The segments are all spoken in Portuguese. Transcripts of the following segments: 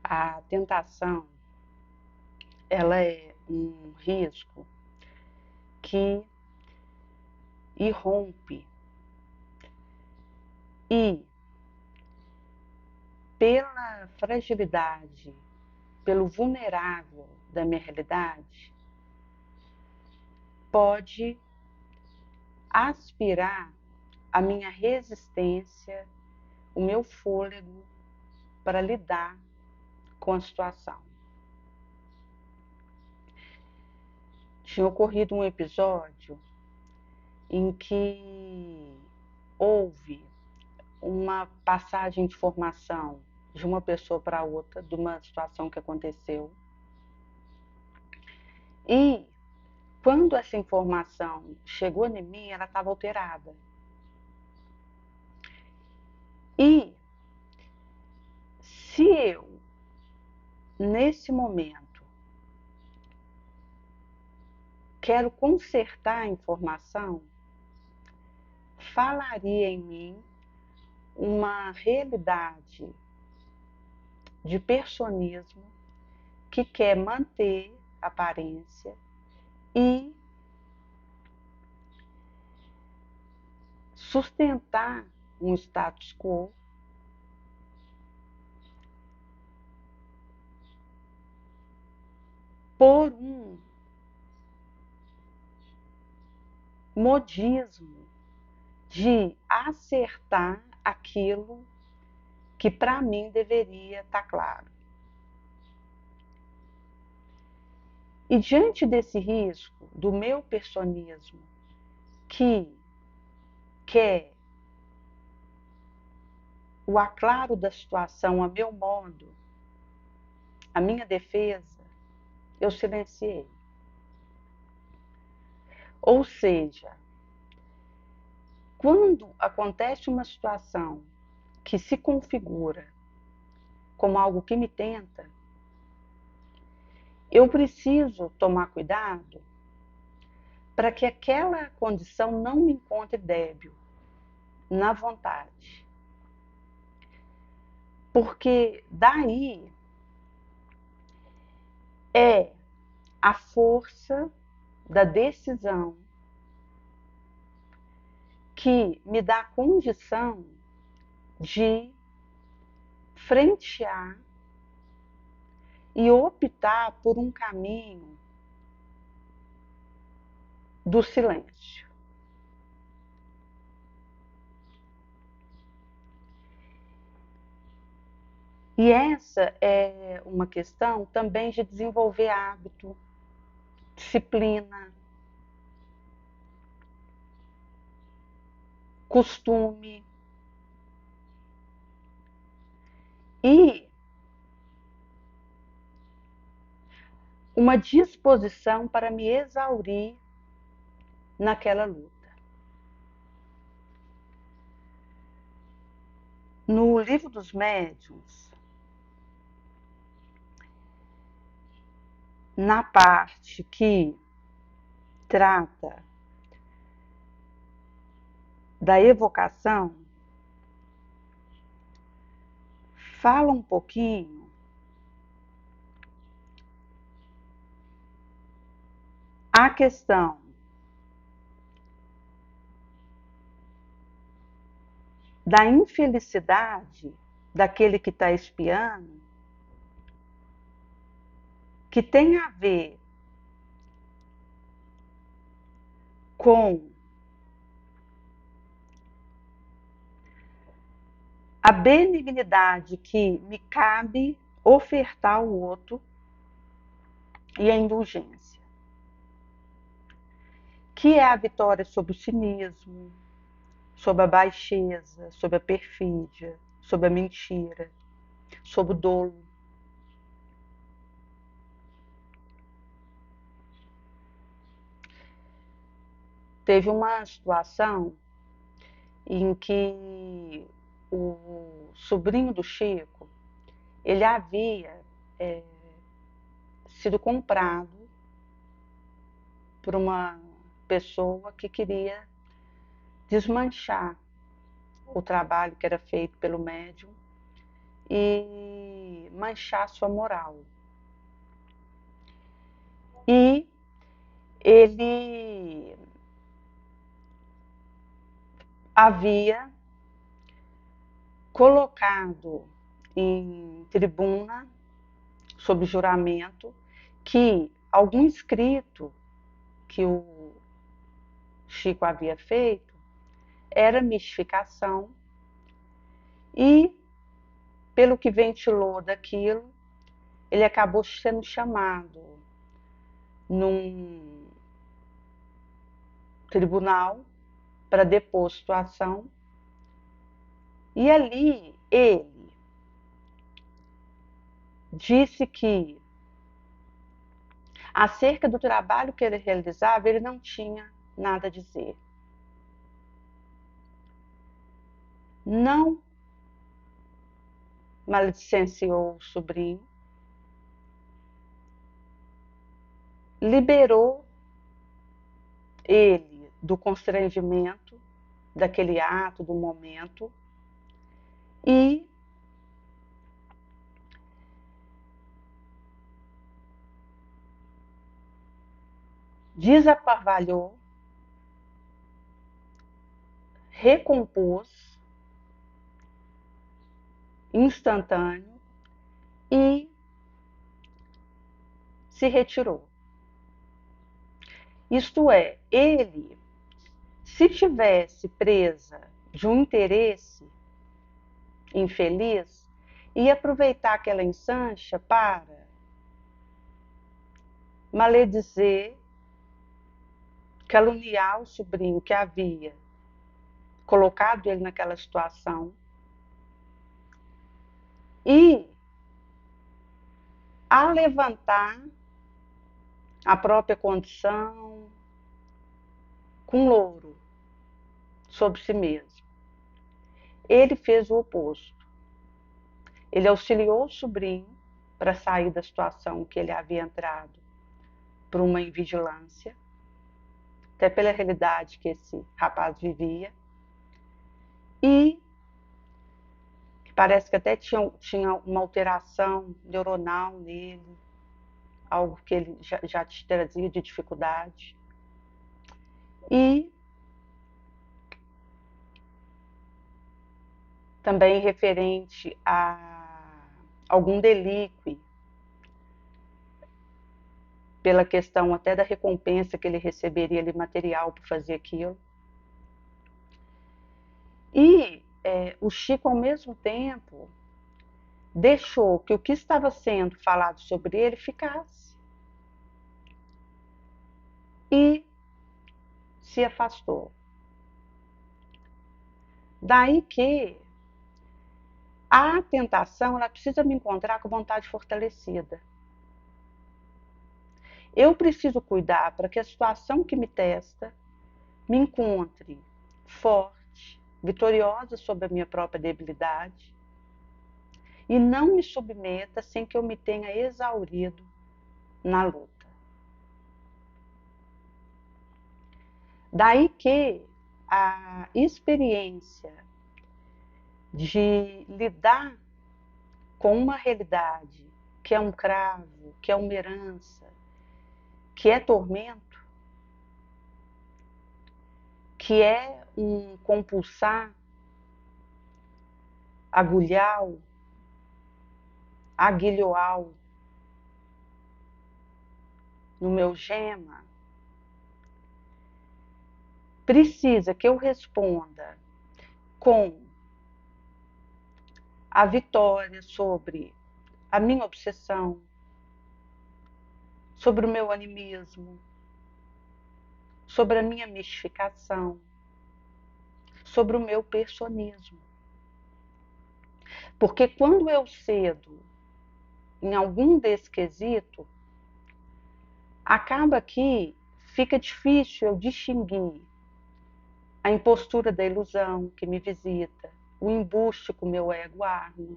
A tentação, ela é um risco que irrompe e, pela fragilidade, pelo vulnerável da minha realidade, pode aspirar a minha resistência, o meu fôlego para lidar com a situação. Tinha ocorrido um episódio em que houve uma passagem de informação de uma pessoa para outra, de uma situação que aconteceu. E quando essa informação chegou em mim, ela estava alterada. E se eu, nesse momento, quero consertar a informação, falaria em mim uma realidade de personismo que quer manter a aparência e sustentar um status quo por um modismo de acertar aquilo que para mim deveria estar claro. E diante desse risco do meu personismo, que quer o aclaro da situação a meu modo, a minha defesa, eu silenciei. Ou seja, quando acontece uma situação que se configura como algo que me tenta, eu preciso tomar cuidado para que aquela condição não me encontre débil na vontade. Porque daí é a força da decisão que me dá a condição de frentear e optar por um caminho do silêncio. E essa é uma questão também de desenvolver hábito, disciplina, costume. E uma disposição para me exaurir naquela luta. No Livro dos Médiuns, na parte que trata da evocação, fala um pouquinho a questão da infelicidade daquele que está espiando, que tem a ver com a benignidade que me cabe ofertar ao outro e a indulgência, que é a vitória sobre o cinismo, sobre a baixeza, sobre a perfídia, sobre a mentira, sobre o dolo. Teve uma situação em que o sobrinho do Chico, ele havia sido comprado por uma pessoa que queria desmanchar o trabalho que era feito pelo médium e manchar sua moral. E ele havia colocado em tribuna, sob juramento, que algum escrito que o Chico havia feito era mistificação e, pelo que ventilou daquilo, ele acabou sendo chamado num tribunal para depor a situação, e ali ele disse que, acerca do trabalho que ele realizava, ele não tinha nada a dizer. Não maldicenciou o sobrinho, liberou ele do constrangimento daquele ato, do momento, e desaparvalhou, recompôs, instantâneo, e se retirou. Isto é, ele, se tivesse presa de um interesse infeliz, ia aproveitar aquela ensancha para maledizer, caluniar o sobrinho que havia colocado ele naquela situação e alevantar a própria condição com louro sobre si mesmo. Ele fez o oposto. Ele auxiliou o sobrinho para sair da situação que ele havia entrado por uma invigilância, até pela realidade que esse rapaz vivia, e parece que até tinha uma alteração neuronal nele, algo que ele já trazia de dificuldade. E também referente a algum delíquio, pela questão até da recompensa que ele receberia ali material por fazer aquilo. E o Chico, ao mesmo tempo, deixou que o que estava sendo falado sobre ele ficasse e se afastou. Daí que a tentação, ela precisa me encontrar com vontade fortalecida. Eu preciso cuidar para que a situação que me testa me encontre forte, vitoriosa sobre a minha própria debilidade e não me submeta sem que eu me tenha exaurido na luta. Daí que a experiência de lidar com uma realidade que é um cravo, que é uma herança, que é tormento, que é um compulsar agulhal, aguilhoal no meu gema, precisa que eu responda com a vitória sobre a minha obsessão, sobre o meu animismo, sobre a minha mistificação, sobre o meu personismo. Porque quando eu cedo em algum desse quesito, acaba que fica difícil eu distinguir a impostura da ilusão que me visita, o embuste que o meu ego arma.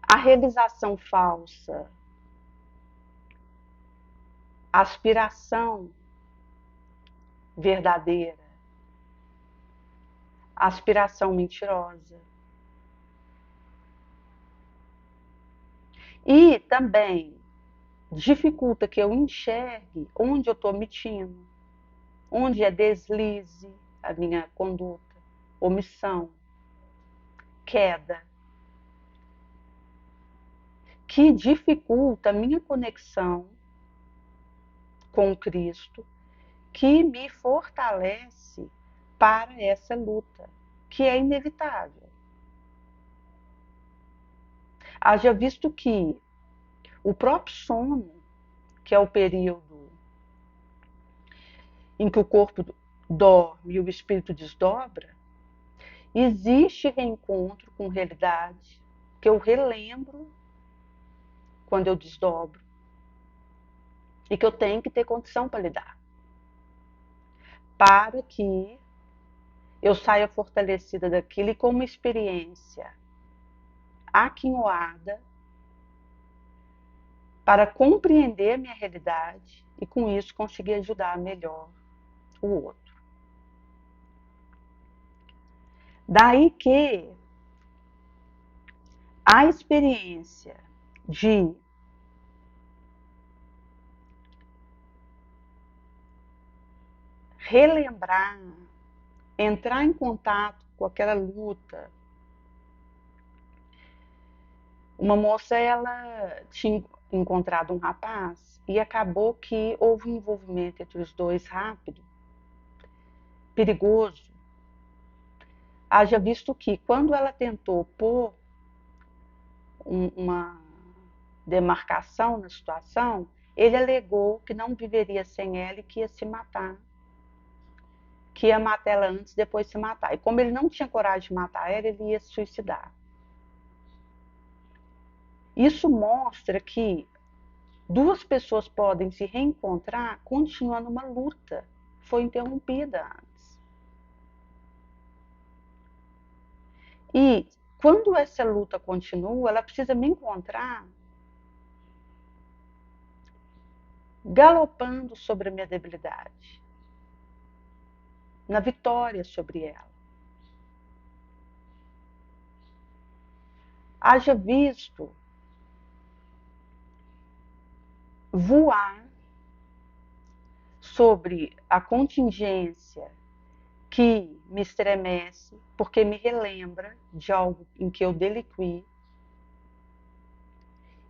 A realização falsa, a aspiração verdadeira, aspiração mentirosa. E também dificulta que eu enxergue onde eu estou mentindo, onde é deslize a minha conduta, omissão, queda, que dificulta a minha conexão com Cristo, que me fortalece para essa luta, que é inevitável. Haja visto que o próprio sono, que é o período em que o corpo dorme e o espírito desdobra, existe reencontro com realidade, que eu relembro quando eu desdobro e que eu tenho que ter condição para lidar, para que eu saia fortalecida daquilo e com uma experiência aquinhoada para compreender a minha realidade e com isso conseguir ajudar melhor o outro. Daí que a experiência de relembrar, entrar em contato com aquela luta. Uma moça, ela tinha encontrado um rapaz e acabou que houve um envolvimento entre os dois rápido, perigoso. Haja visto que quando ela tentou pôr uma demarcação na situação, ele alegou que não viveria sem ela e que ia se matar, que ia matar ela antes, depois se matar. E como ele não tinha coragem de matar ela, ele ia se suicidar. Isso mostra que duas pessoas podem se reencontrar continuando uma luta que foi interrompida antes. E quando essa luta continua, ela precisa me encontrar galopando sobre a minha debilidade, na vitória sobre ela. Haja visto voar sobre a contingência que me estremece, porque me relembra de algo em que eu deliquei,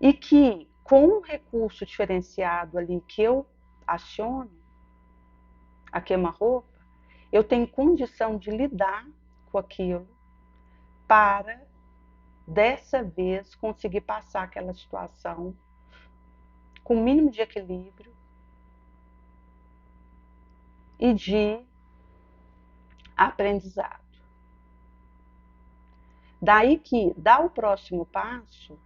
e que, com um recurso diferenciado ali que eu aciono, a queima-roupa, eu tenho condição de lidar com aquilo para, dessa vez, conseguir passar aquela situação com o mínimo de equilíbrio e de aprendizado. Daí que dar o próximo passo,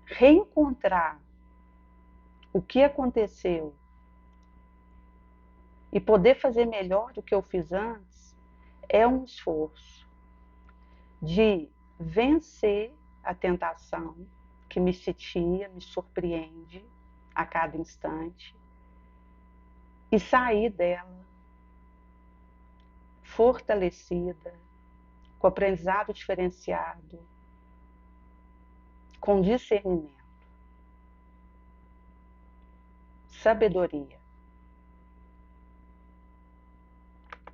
reencontrar o que aconteceu e poder fazer melhor do que eu fiz antes, é um esforço de vencer a tentação que me sitia, me surpreende a cada instante e sair dela fortalecida, com aprendizado diferenciado, com discernimento, sabedoria.